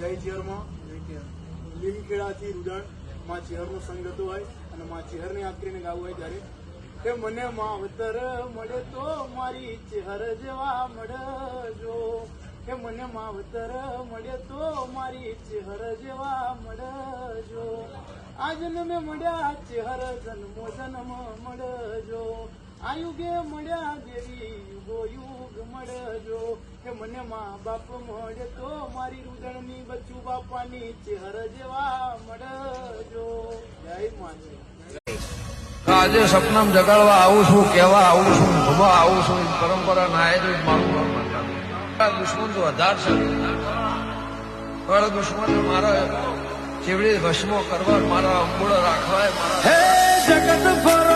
જય ચેરમાં લીમખેડાથી રૂડાણ માં ચેહરનો સંગતો હોય અને માં ચેહરને યાદ કરીને ગાવું હોય ત્યારે કે મને માવતર મળે તો મારી ચેહર જેવા મળજો કે મને માવતર મળે તો મારી ચેહર જેવા મળજો આ જન્મે મળ્યા ચેહર જન્મો જન્મ મળજો આ યુગે મળ્યા દેવી યુગો યુગ મળજો કે મને મા બાપ મળે તો મારી રૂદણની બચ્ચું બાપાની ચેહર જેવા મળજો જય માતા. આજે સપનામ જગાડવા આવું છું, કહેવા આવું છું, ભવા આવું છું. પરંપરા ના તો મારું દુશ્મન તો વધાર છે. મારા દુશ્મન મારા ચેવડી ભસ્મો કરવા, મારા અંબોળો રાખવા, હે જગત ફર